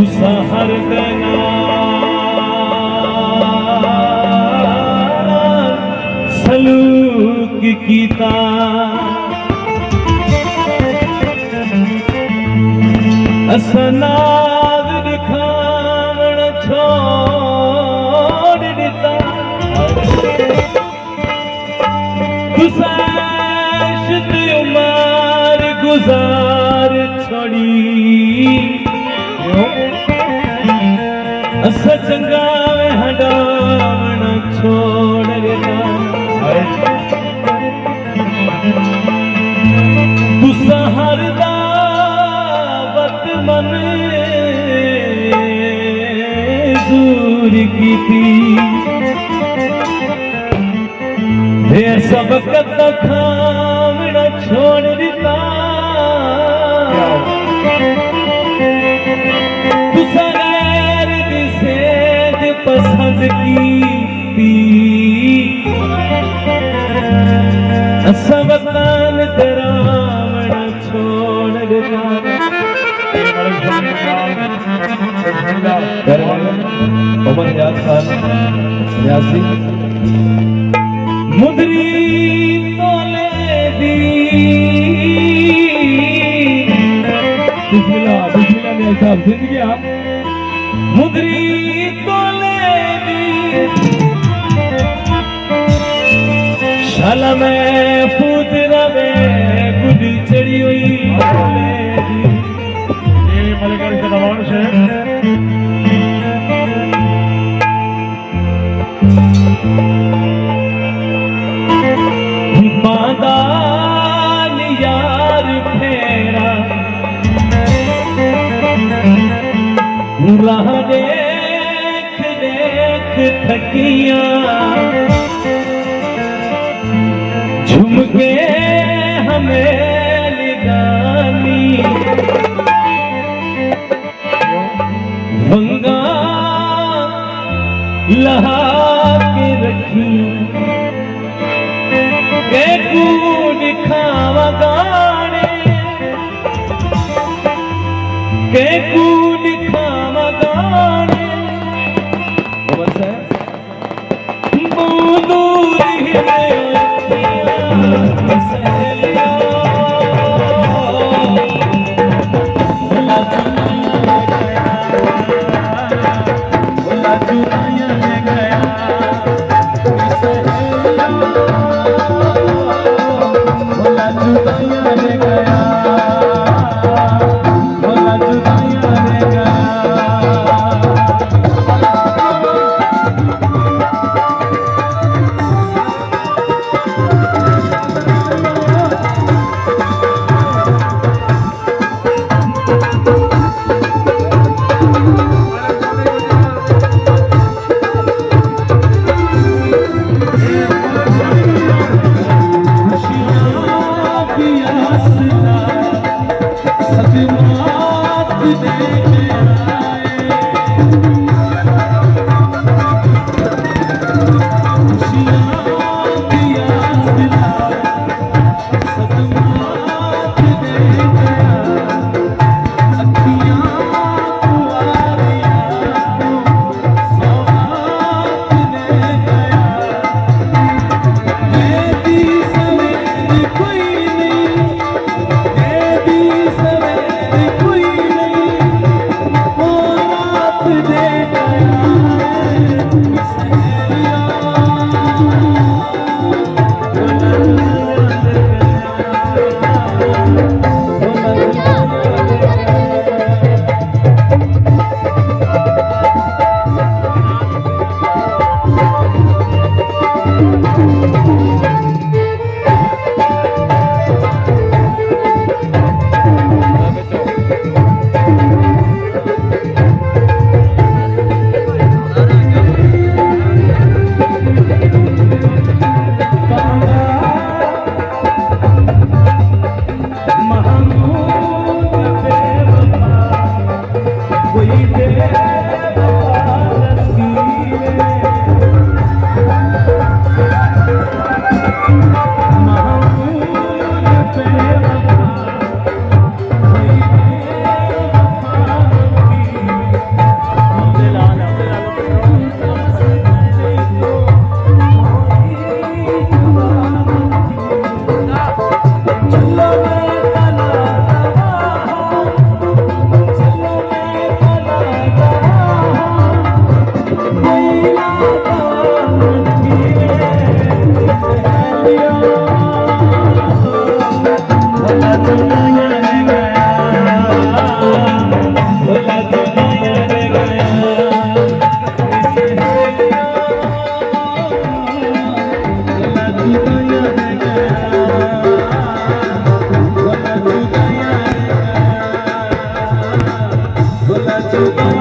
तुसा हर देना सलूक कीता असनाद दिखावण छोड़ दिता तुसा इश्क़ उमर गुजार छोड़ी अस चंगा में हटावण छोड़ दिता तुसा हर दावत मंजूर की थी वे सबक खावण छोड़ दिता तुसा गैर दिसे पसंद की थी असवतन तेरावण छोड़ दिता उमर याद खान न्यासी मुदरी तोले दी बिस्मिल्लाह बिस्मिल्लाह मेरे साहब जिंदगी आप मुदरी तोले दी शाला में फूट रवे गुडी चढ़ी हुई ये मलिकार का दबाव है बादान यार फेरा राह देख देख थकिया झुमके हमें निगानी वंगा लहा के रखी के कूद खावा गाने के कूद खावा गाने बूंदूरी में चुका